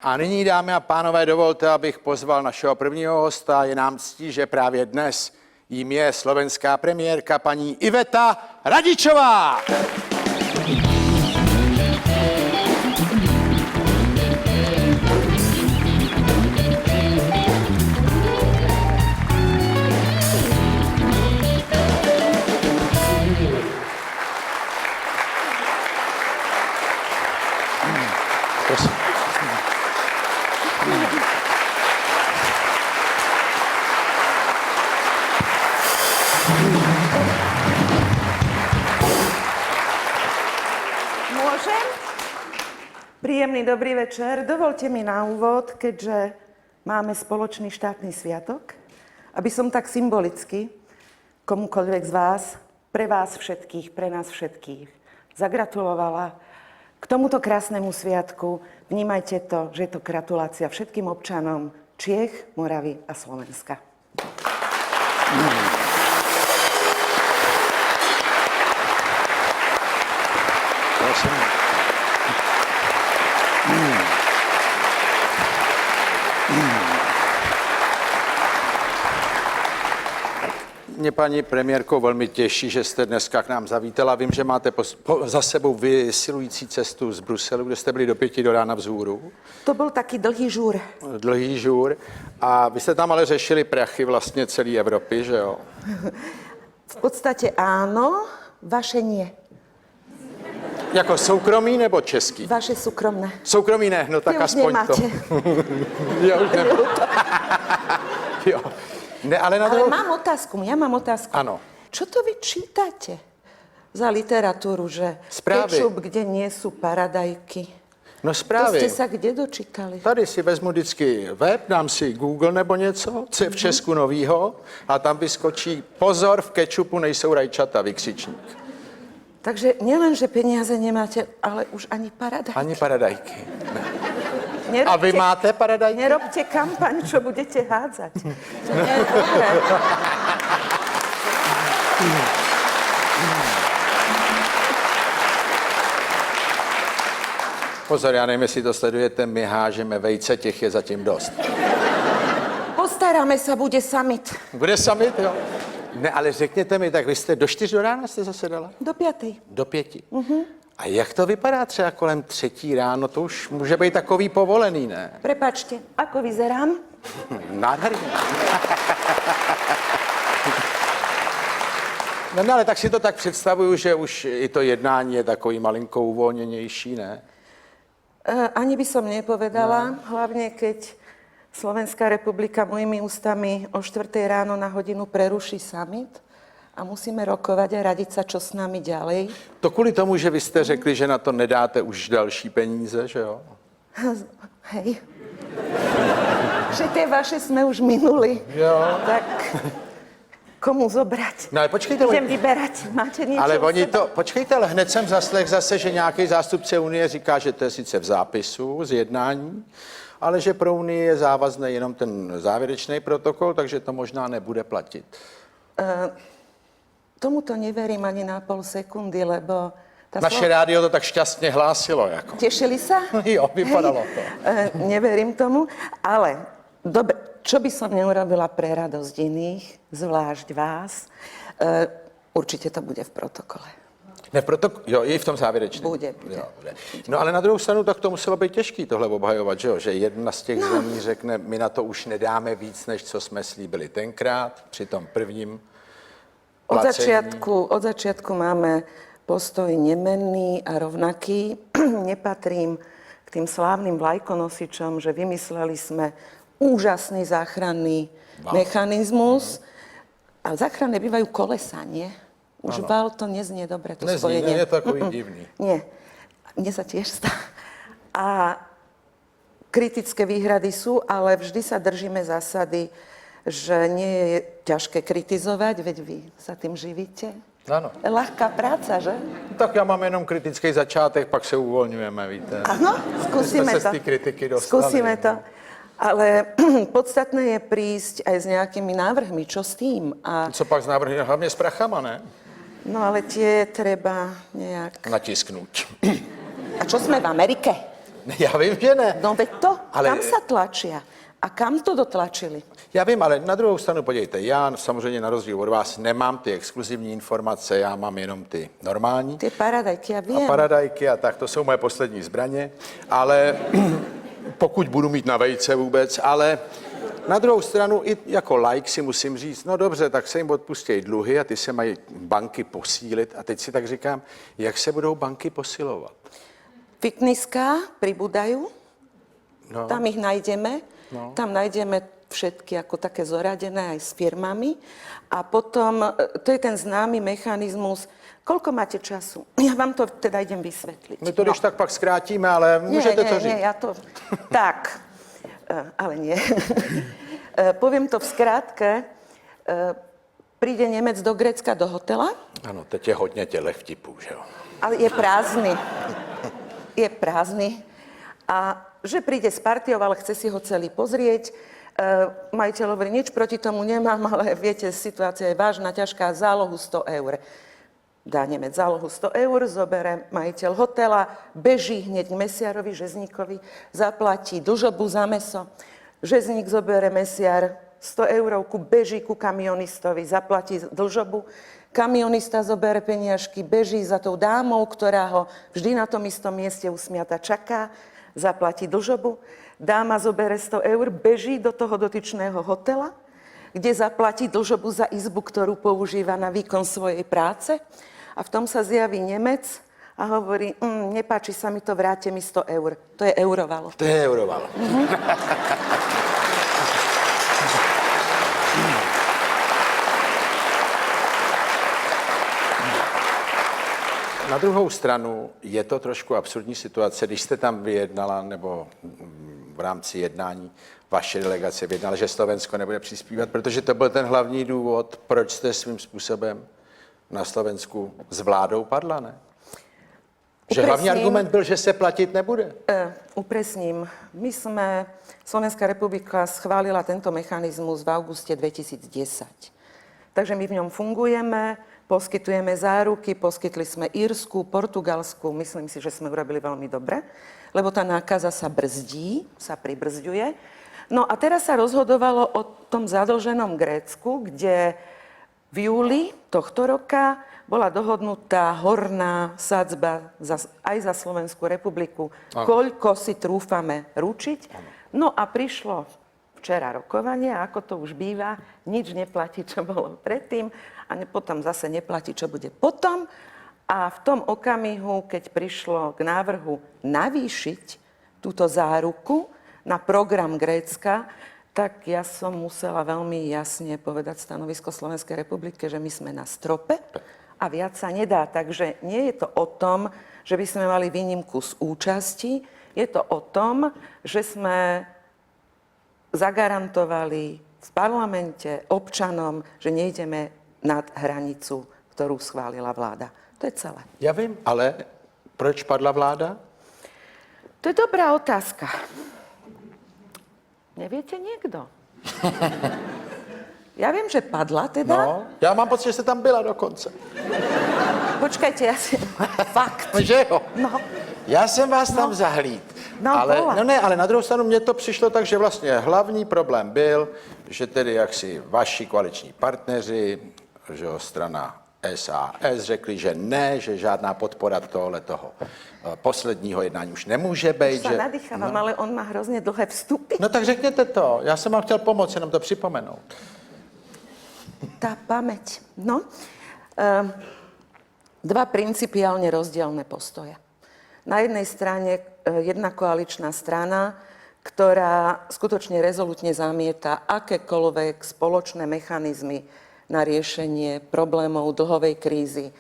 A nyní, dámy a pánové, dovolte, abych pozval našeho prvního hosta. Je nám ctí, že právě dnes jím je slovenská premiérka paní Iveta Radičová. Prosím. Môžem? Príjemný dobrý večer. Dovolte mi na úvod, keďže máme spoločný štátny sviatok, aby som tak symbolicky komukoľvek z vás, pre vás všetkých, pre nás všetkých zagratulovala k tomuto krásnemu sviatku. Vnímajte to, že je to gratulácia všetkým občanom Čiech, Moravy a Slovenska. Mě, paní premiérko, velmi těší, že jste dneska k nám zavítala. Vím, že máte za sebou vysilující cestu z Bruselu, kde jste byli do 5 do rána vzhůru. To byl taky dlhý žůr. Dlhý žůr. A vy jste tam ale řešili prachy vlastně celé Evropy, že jo? V podstatě áno, vaše nie. Jako soukromý nebo český? Vaše súkromné. Soukromý ne, no tak Vy už aspoň nemáte. to. Já už nemám. Jo. Ne, ale Ale mám otázku, ja mám otázku. Ano. Čo to vy čítate za literatúru, že Správy. kečup, kde nie sú paradajky? No To zprávy. ste sa kde dočítali? Tady si vezmu vždycky web, dám si Google nebo něco, co je v Česku novýho, a tam vyskočí pozor, v kečupu nejsou rajčata, vykřičník. Takže nielen, že peniaze nemáte, ale už ani paradajky. Ani paradajky. Ne. Nerobte, A vy máte paradajky? Nerobte kampaň, čo budete hádzať. To nie je dobré. Pozor, já nevím, jestli to sledujete, my hážeme vejce, těch je zatím dost. Postaráme sa, bude summit. Bude summit, jo? Ne, ale řekněte mi, tak vy jste do 4 do rána jste zasedala? Do 5. Do 5. A jak to vypadá třeba kolem 3 ráno? To už může být takový povolený, ne? Prepačte, ako vyzerám? Nádherně. No, ale tak si to tak představuju, že už i to jednání je takový malinko uvolněnější, ne? Ani by som nepovedala, hlavne keď Slovenská republika mojimi ústami o 4 ráno na hodinu preruší summit a musíme rokovať a radiť sa, čo s nami ďalej. To kvůli tomu, že vy jste řekli, že na to nedáte už další peníze, že jo? Hej. Že tie vaše sme už minuli. Jo. Tak komu zobrať? No ale počkejte, Idem vyberať. Máte niečo ale u oni seba? to, počkejte, ale hned jsem zaslech zase, že nějaký zástupce Unie říká, že to je sice v zápisu z jednání, ale že pro Unii je závazný jenom ten závěrečný protokol, takže to možná nebude platit. Tomuto neverím ani na pol sekundy, lebo... Naše rádio to tak šťastně hlásilo, jako. Tešili sa? Jo, vypadalo to. Neverím tomu, ale dobre, čo by som neurobila pre radosť iných, zvlášť vás, určite to bude v protokole. Ne, proto, jo, i v tom závěrečném. Bude. Jo, bude. No ale na druhou stranu tak to muselo být těžký tohle obhajovat, že jo? Že jedna z těch zemí řekne, my na to už nedáme víc, než co jsme slíbili tenkrát, při tom prvním placení. Od začiatku máme postoj nemenný a rovnaký. Nepatrím k tým slávnym vlajkonosičom, že vymysleli sme úžasný záchranný mechanizmus. A záchranné bývajú kolesa, nie? Už val to neznie dobre, to Nezní, spojenie. je to takový divný. Nie, mne sa tiež stá. A kritické výhrady sú, ale vždy sa držíme zásady, že nie je ťažké kritizovať, veď vy sa tým živíte. Ano. Ľahká práca, že? Tak já mám jenom kritický začátek, pak se uvolňujeme, víte. Áno, skúsime Jsme se to. z té kritiky dostali. Skúsime to. Ale podstatné je prísť aj s nejakými návrhmi, čo s tým. A, Co pak z návrhy, hlavně s prachama, ne? no ale tie treba nejak... Natisknout. A čo sme v Amerike? Já vím, že ne. No veď to, Ale- kam sa tlačia? A kam to dotlačili? Já vím, ale na druhou stranu podívejte, já samozřejmě na rozdíl od vás nemám ty exkluzivní informace, já mám jenom ty normální. Tie paradajky, ja A viem. paradajky a tak, to jsou moje poslední zbraně, ale pokud budu mít na vejce vůbec, ale na druhou stranu i jako laik si musím říct, no dobře, tak se jim odpustějí dluhy a ty se mají banky posílit a teď si tak říkám, jak se budou banky posilovat? Fitnesská pribúdajú, No. tam ich nájdeme, tam nájdeme všetky ako také zoradené aj s firmami a potom, to je ten známy mechanizmus, koľko máte času? Ja vám to teda idem vysvetliť. My to když tak pak zkrátíme, ale můžete to říct. Nie, ja to... Tak, ale nie. Poviem to v skrátke. Príde Nemec do Grécka do hotela, Ano, teď je hodně těchto vtipů, že jo? ale je prázdny. Je prázdny. A že príde s partiou, ale chce si ho celý pozrieť. Majiteľ hovorí, nič proti tomu nemám, ale viete, situácia je vážna, ťažká, zálohu 100 eur. Dá Nemec zálohu 100 eur, zobere majiteľ hotela, beží hneď k mesiarovi, žezníkovi, zaplatí dlžobu za mäso. Žezník zobere mesiar 100 eurovku, beží ku kamionistovi, zaplatí dlžobu. Kamionista zobere peniažky, beží za tou dámou, ktorá ho vždy na tom istom mieste usmiata čaká, zaplatí dlžobu. Dáma zobere 100 eur, beží do toho dotyčného hotela, kde zaplatí dlžobu za izbu, ktorú používa na výkon svojej práce. A v tom sa zjaví Nemec a hovorí, nepáči sa mi to, vráte mi 100 eur. To je eurovalo. To je eurovalo. Na druhou stranu je to trošku absurdní situace, když jste tam vyjednala, nebo v rámci jednání vaše delegace vyjednala, že Slovensko nebude přispívat, protože to byl ten hlavní důvod, proč jste svým způsobem na Slovensku s vládou padla, ne? Že hlavní argument byl, že se platit nebude. Upresním. Slovenská republika schválila tento mechanizmus v auguste 2010. Takže my v ňom fungujeme, poskytujeme záruky, poskytli sme Írsku, Portugalsku, myslím si, že sme urobili veľmi dobre, lebo tá nákaza sa brzdí, sa pribrzďuje. No a teraz sa rozhodovalo o tom zadlženom Grécku, kde v júli tohto roka bola dohodnutá horná sadzba aj za Slovenskú republiku, koľko si trúfame ručiť. No a prišlo včera rokovanie, a ako to už býva, nič neplatí, čo bolo predtým a potom zase neplatí, čo bude potom. A v tom okamihu, keď prišlo k návrhu navýšiť túto záruku na program Grécka, tak ja som musela veľmi jasne povedať stanovisko Slovenskej republiky, že my sme na strope a viac sa nedá. Takže nie je to o tom, že by sme mali výnimku z účasti, je to o tom, že sme zagarantovali v parlamente občanom, že nejdeme nad hranicu, ktorú schválila vláda. To je celé. Já vím, ale proč padla vláda? To je dobrá otázka. Neviete niekto? Ja viem, že padla teda. No, já mám pocit, že jste tam byla dokonce. Počkajte, ja si... Fakt. Že jo? No. Já jsem vás tam zahlíd. No, bola. Ale na druhou stranu mně to přišlo tak, že vlastně hlavní problém byl, že tedy jaksi vaši koaliční partneři, že jo, strana SAS řekli, že ne, že žádná podpora tohoto posledního jednání už nemůže být. Už sa nadýchávam, ale on má hrozně dlhé vstupy. No tak řekněte to, já jsem vám chtěl pomoct, jenom to připomenout. Tá pamäť. No, dva principiálne rozdielne postoje. Na jednej strane jedna koaličná strana, ktorá skutočne rezolutne zamieta akékoľvek spoločné mechanizmy na riešenie problémov dlhovej krízy.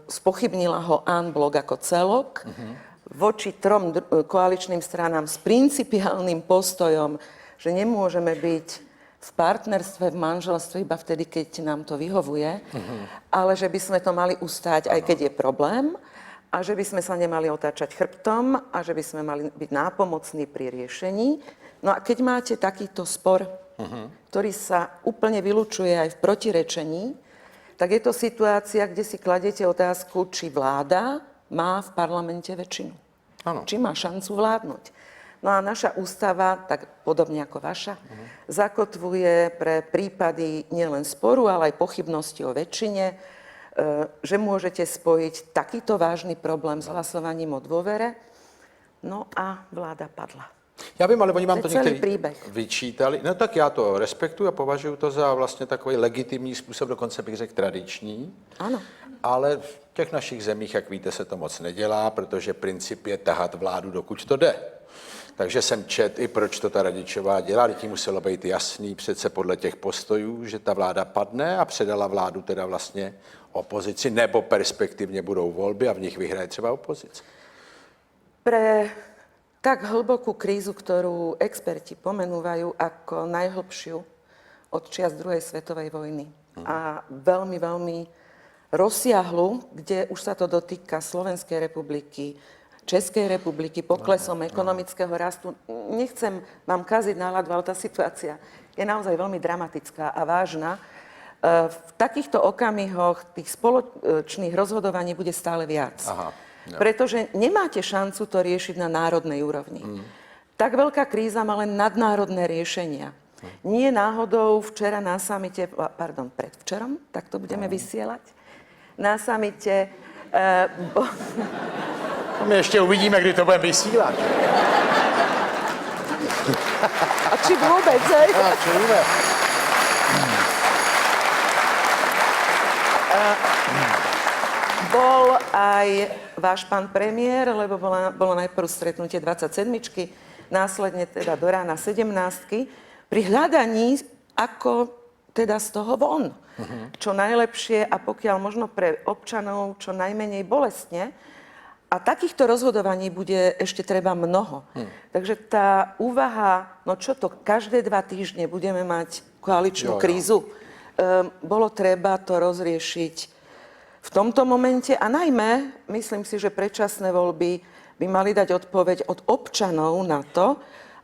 Spochybnila ho en bloc ako celok voči trom koaličným stranám s principiálnym postojom, že nemôžeme byť v partnerstve, v manželstve iba vtedy, keď nám to vyhovuje, ale že by sme to mali ustáť, aj keď je problém, a že by sme sa nemali otáčať chrbtom a že by sme mali byť nápomocní pri riešení. No a keď máte takýto spor, ktorý sa úplne vylučuje aj v protirečení, tak je to situácia, kde si kladete otázku, či vláda má v parlamente väčšinu. Áno. či má šancu vládnuť. No a naša ústava, tak podobne ako vaša, zakotvuje pre prípady nielen sporu, ale aj pochybnosti o väčšine, že môžete spojiť takýto vážny problém s hlasovaním o dôvere. No a vláda padla. Já vím, ale oni vám To to je celý někteří příběh. vyčítali. No tak já to respektuju a považuji to za vlastně takový legitimní způsob, dokonce bych řekl tradiční. Áno. Ale v těch našich zemích, jak víte, se to moc nedělá, protože princip je tahat vládu, dokud to jde. Takže jsem čet i proč to ta Radičová dělá, tím muselo být jasný přece podle těch postojů, že ta vláda padne a předala vládu teda vlastně opozici, nebo perspektivně budou volby a v nich vyhraje třeba opozice. Pre tak hlbokú krízu, ktorú experti pomenúvajú ako najhlbšiu od čias druhej svetovej vojny. A veľmi, veľmi rozsiahlu, kde už sa to dotýka Slovenskej republiky, Českej republiky, poklesom ekonomického rastu. Nechcem vám kaziť náladu, ale tá situácia je naozaj veľmi dramatická a vážna. V takýchto okamihoch tých spoločných rozhodovaní bude stále viac. Aha. Pretože nemáte šancu to riešiť na národnej úrovni. Tak veľká kríza má len nadnárodné riešenia. Nie náhodou včera na samite, pardon, predvčerom, tak to budeme vysielať, na samite... My ještě uvidíme, kdy to budeme vysílat. A či vôbec, hej? Bol aj váš pán premiér, lebo bolo najprv stretnutie 27-čky, následne teda do rána 17-ky, pri hľadaní, ako teda z toho von. Čo najlepšie a pokiaľ možno pre občanov čo najmenej bolestne. A takýchto rozhodovaní bude ešte treba mnoho. Takže tá úvaha, no čo to, každé 2 týždne budeme mať koaličnú krízu, bolo treba to rozriešiť v tomto momente a najmä, myslím si, že predčasné voľby by mali dať odpoveď od občanov na to,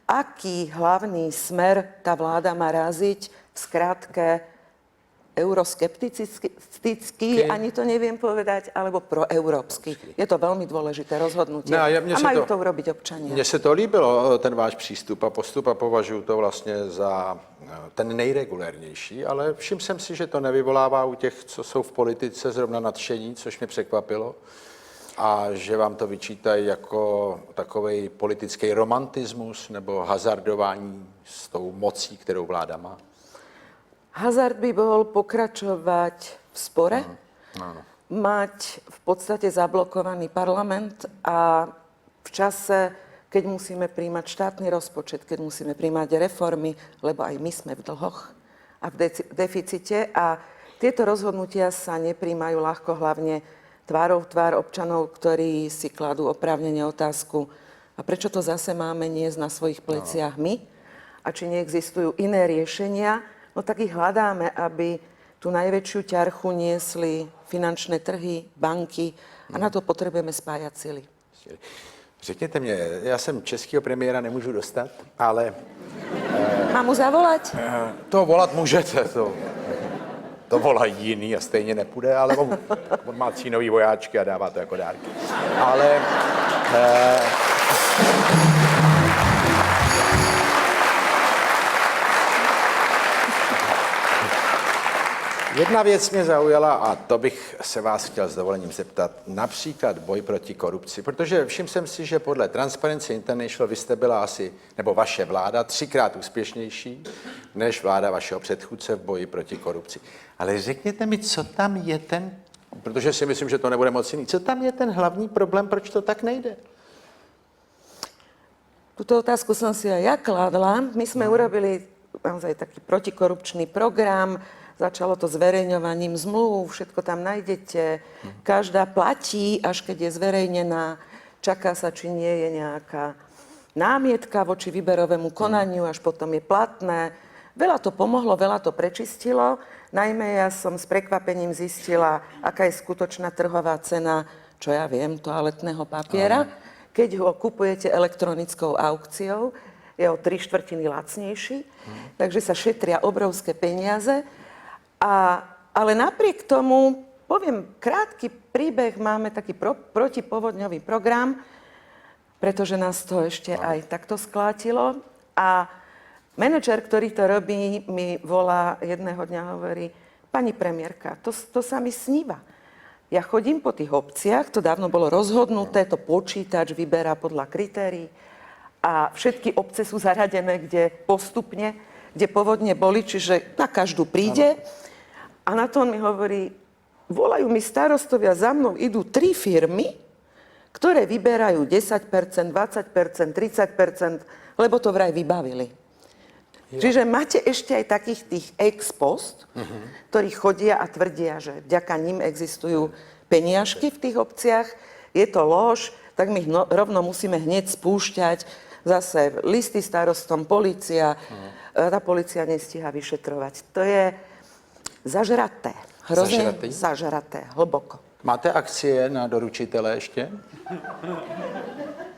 aký hlavný smer tá vláda má raziť, v skratke euroskeptický, ani to neviem povedať, alebo proeurópsky. Je to veľmi dôležité rozhodnutie. No, a majú to urobiť občania. Mně se to líbilo, ten váš přístup a postup a považuji to vlastně za ten nejregulérnější, ale všiml jsem si, že to nevyvolává u těch, co jsou v politice, zrovna nadšení, což mě překvapilo. A že vám to vyčítají jako takovej politický romantismus nebo hazardování s tou mocí, kterou vláda má. Hazard by bol pokračovať v spore, mať v podstate zablokovaný parlament a v čase, keď musíme príjmať štátny rozpočet, keď musíme príjmať reformy, lebo aj my sme v dlhoch a v deficite a tieto rozhodnutia sa nepríjmajú ľahko, hlavne tvárou v tvár občanov, ktorí si kladú oprávnene otázku, a prečo to zase máme niesť na svojich pleciach my a či neexistujú iné riešenia. No tak ich hľadáme, aby tú najväčšiu ťarchu niesli finančné trhy, banky a na to potrebujeme spájať sily. Řekněte mě, já jsem českého premiéra nemůžu dostat, ale... Mám mu zavolať? To volat můžete, to volají jiný a stejně nepůjde, ale on má cínový vojáčky a dává to jako dárky. Ale... Jedna věc mě zaujala a to bych se vás chtěl s dovolením zeptat. Například boj proti korupci, protože všiml jsem si, že podle Transparency International vy jste byla asi, nebo vaše vláda, 3krát úspěšnější než vláda vašeho předchůdce v boji proti korupci. Ale řekněte mi, co tam je ten, protože si myslím, že to nebude moc jiný, co tam je ten hlavní problém, proč to tak nejde? Túto otázku som si aj ja kladla. My sme urobili naozaj taký protikorupčný program. Začalo to zverejňovaním zmluv, všetko tam nájdete. Každá platí, až keď je zverejnená. Čaká sa, či nie je nejaká námietka voči výberovému konaniu, až potom je platné. Veľa to pomohlo, veľa to prečistilo. Najmä ja som s prekvapením zistila, aká je skutočná trhová cena, čo ja viem, toaletného papiera. Keď ho kupujete elektronickou aukciou, je o 3/4 lacnejší, takže sa šetria obrovské peniaze. Ale napriek tomu, poviem krátky príbeh, máme taký protipovodňový program pretože nás to ešte aj takto sklátilo. A manažer, ktorý to robí, mi volá jedného dňa, hovorí, pani premiérka, to sa mi sníva. Ja chodím po tých obciach, to dávno bolo rozhodnuté, to počítač vyberá podľa kritérií a všetky obce sú zaradené, kde postupne, kde povodne boli, čiže na každú príde. A na to on mi hovorí, volajú mi starostovia, za mnou idú 3 firmy, ktoré vyberajú 10%, 20%, 30%, lebo to vraj vybavili. Jo. Čiže máte ešte aj takých tých ex post, ktorí chodia a tvrdia, že vďaka nim existujú peniažky v tých obciach. Je to lož, tak my rovno musíme hneď spúšťať zase listy starostom, polícia. Tá polícia nestíha vyšetrovať. To je zažraté. Hrozne zažraté, hlboko. Máte akcie na doručitele ještě?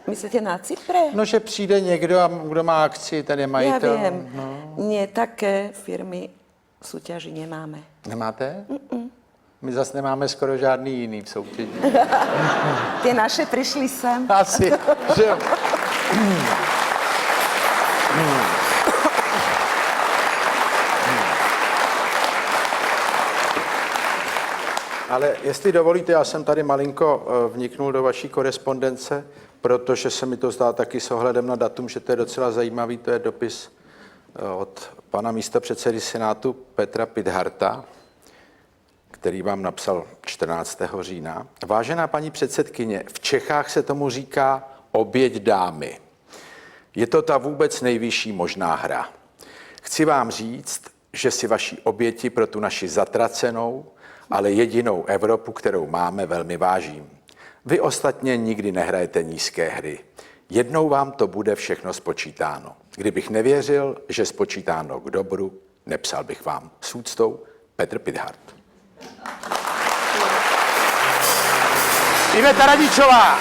Myslíte na Cypre? No, že přijde někdo, kdo má akci, ten je majitel. Ja viem. No. Nie, také firmy súťaži nemáme. Nemáte? My zase nemáme skoro žádný jiný v soutěži. Tie naše prišli sem. Asi, že jo. Ale jestli dovolíte, já jsem tady malinko vniknul do vaší korespondence, protože se mi to zdá taky s ohledem na datum, že to je docela zajímavý. To je dopis od pana místopředsedy Senátu Petra Pithardta, který vám napsal 14. října. Vážená paní předsedkyně, v Čechách se tomu říká oběť dámy. Je to ta vůbec nejvyšší možná hra. Chci vám říct, že si vaší oběti pro tu naši zatracenou, ale jedinou Evropu, kterou máme, velmi vážím. Vy ostatně nikdy nehrajete nízké hry. Jednou vám to bude všechno spočítáno. Kdybych nevěřil, že spočítáno k dobru, nepsal bych vám. S úctou, Petr Pithardt. Iveta Radičová.